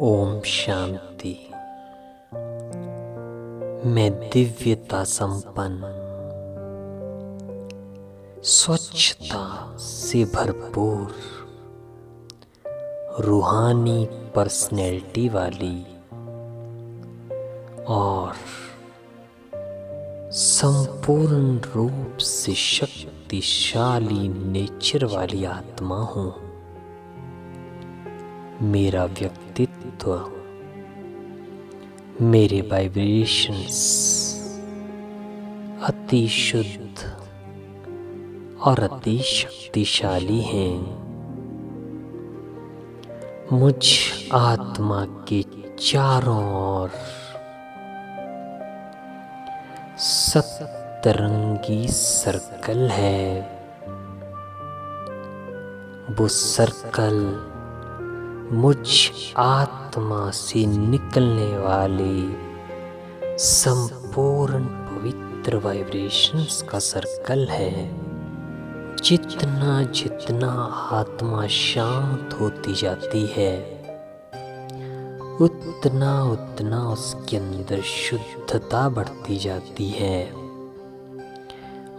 ओम शांति। मैं दिव्यता संपन्न, स्वच्छता से भरपूर, रूहानी पर्सनैलिटी वाली और संपूर्ण रूप से शक्तिशाली नेचर वाली आत्मा हूँ। मेरा व्यक्तित्व, मेरे वाइब्रेशंस अति शुद्ध और अति शक्तिशाली हैं। मुझ आत्मा के चारों ओर सतरंगी सर्कल है। वो सर्कल मुझ आत्मा से निकलने वाले संपूर्ण पवित्र वाइब्रेशंस का सर्कल है। जितना जितना आत्मा शांत होती जाती है, उतना उतना उसके अंदर शुद्धता बढ़ती जाती है।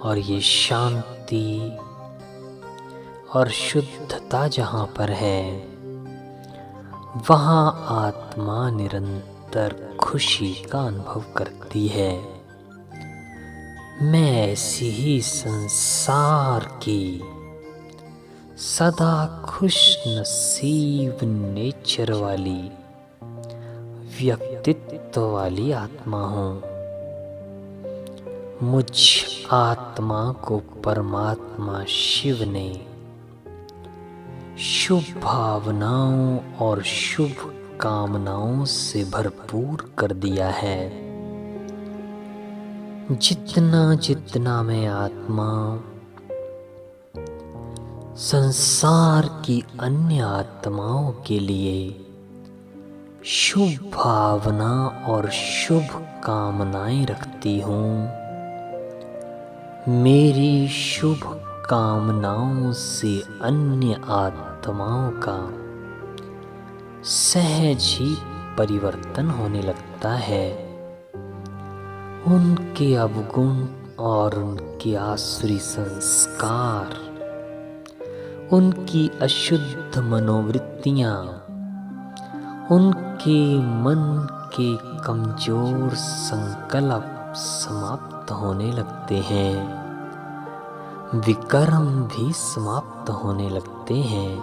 और ये शांति और शुद्धता जहाँ पर है, वहाँ आत्मा निरंतर खुशी का अनुभव करती है। मैं ऐसी ही संसार की सदा खुश नसीब नेचर वाली व्यक्तित्व वाली आत्मा हूँ। मुझ आत्मा को परमात्मा शिव ने शुभ भावनाओं और शुभ कामनाओं से भरपूर कर दिया है। जितना जितना मैं आत्मा संसार की अन्य आत्माओं के लिए शुभ भावना और शुभ कामनाएं रखती हूँ, मेरी शुभ कामनाओं से अन्य आत्माओं का सहज ही परिवर्तन होने लगता है। उनके अवगुण और उनके आसुरी संस्कार, उनकी अशुद्ध मनोवृत्तियाँ, उनके मन के कमजोर संकल्प समाप्त होने लगते हैं। विकर्म भी समाप्त होने लगते हैं।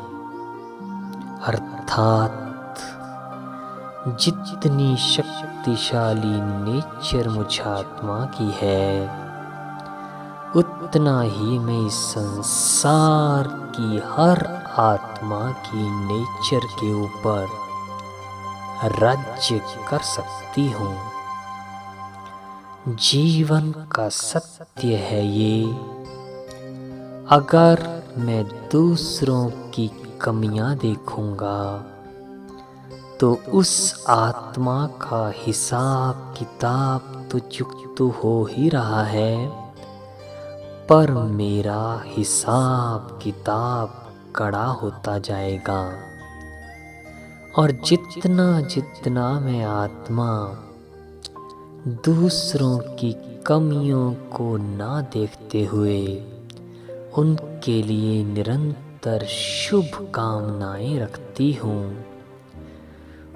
अर्थात जितनी शक्तिशाली नेचर मुझ आत्मा की है, उतना ही मैं इस संसार की हर आत्मा की नेचर के ऊपर राज्य कर सकती हूँ। जीवन का सत्य है ये। अगर मैं दूसरों की कमियां देखूंगा तो उस आत्मा का हिसाब किताब तो चुकता हो ही रहा है, पर मेरा हिसाब किताब कड़ा होता जाएगा। और जितना जितना मैं आत्मा दूसरों की कमियों को ना देखते हुए उनके लिए निरंतर शुभ कामनाएं रखती हूँ,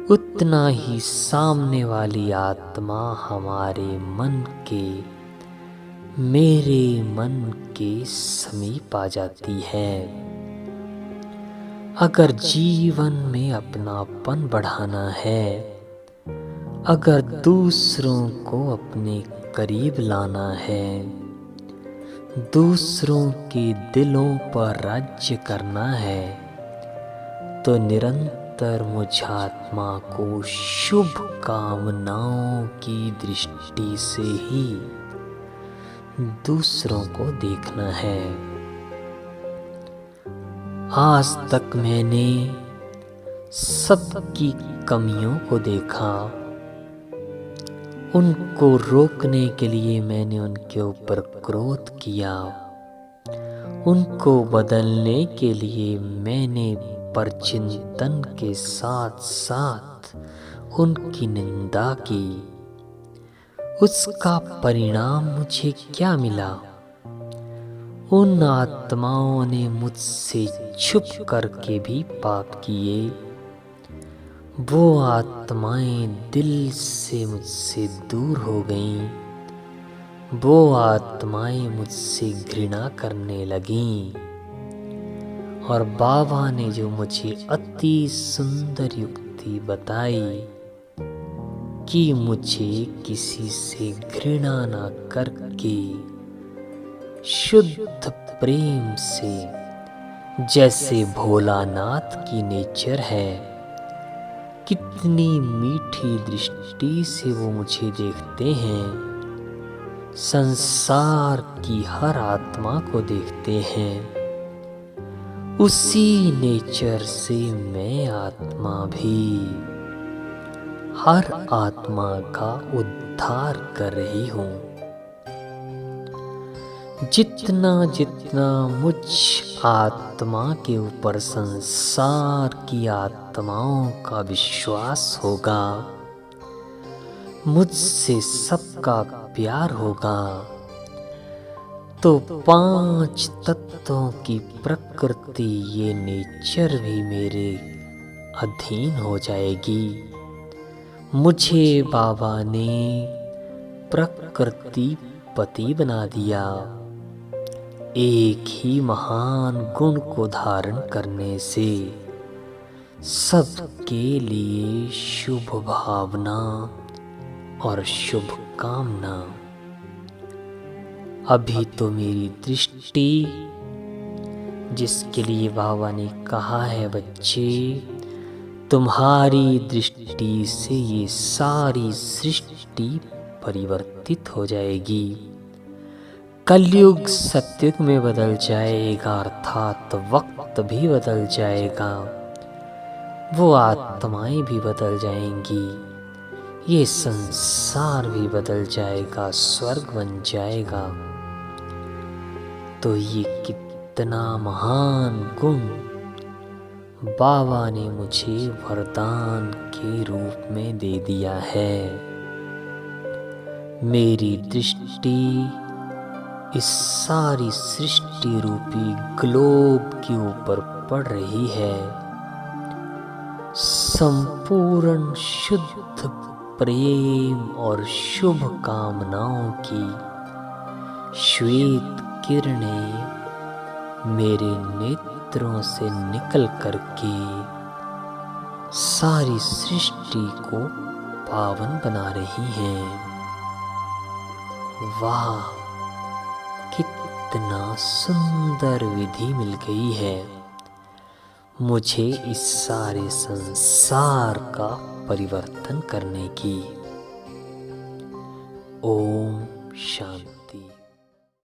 उतना ही सामने वाली आत्मा हमारे मन के, मेरे मन के समीप आ जाती है। अगर जीवन में अपनापन बढ़ाना है, अगर दूसरों को अपने करीब लाना है, दूसरों के दिलों पर राज्य करना है, तो निरंतर मुझ आत्मा को शुभ कामनाओं की दृष्टि से ही दूसरों को देखना है। आज तक मैंने सबकी कमियों को देखा, उनको रोकने के लिए मैंने उनके ऊपर क्रोध किया, उनको बदलने के लिए मैंने परचिंतन के साथ साथ उनकी निंदा की, उसका परिणाम मुझे क्या मिला? उन आत्माओं ने मुझसे छुप करके भी पाप किए। वो आत्माएं दिल से मुझसे दूर हो गईं। वो आत्माएं मुझसे घृणा करने लगीं। और बाबा ने जो मुझे अति सुंदर युक्ति बताई कि मुझे किसी से घृणा ना करके शुद्ध प्रेम से, जैसे भोलानाथ की नेचर है, कितनी मीठी दृष्टि से वो मुझे देखते हैं, संसार की हर आत्मा को देखते हैं, उसी नेचर से मैं आत्मा भी हर आत्मा का उद्धार कर रही हूँ। जितना जितना मुझ आत्मा के ऊपर संसार की आत्माओं का विश्वास होगा, मुझसे सबका प्यार होगा, तो 5 तत्वों की प्रकृति, ये नेचर भी मेरे अधीन हो जाएगी। मुझे बाबा ने प्रकृति पति बना दिया। एक ही महान गुण को धारण करने से सबके लिए शुभ भावना और शुभ कामना। अभी तो मेरी दृष्टि, जिसके लिए बाबा ने कहा है, बच्चे तुम्हारी दृष्टि से ये सारी सृष्टि परिवर्तित हो जाएगी। कलयुग सतयुग में बदल जाएगा, अर्थात वक्त भी बदल जाएगा, वो आत्माएं भी बदल जाएंगी, ये संसार भी बदल जाएगा, स्वर्ग बन जाएगा। तो ये कितना महान गुण बाबा ने मुझे वरदान के रूप में दे दिया है। मेरी दृष्टि इस सारी सृष्टि रूपी ग्लोब के ऊपर पड़ रही है। संपूर्ण शुद्ध प्रेम और शुभ कामनाओं की श्वेत किरणें मेरे नेत्रों से निकल करके सारी सृष्टि को पावन बना रही हैं। वाह, कितना सुंदर विधि मिल गई है मुझे इस सारे संसार का परिवर्तन करने की। ओम शांति।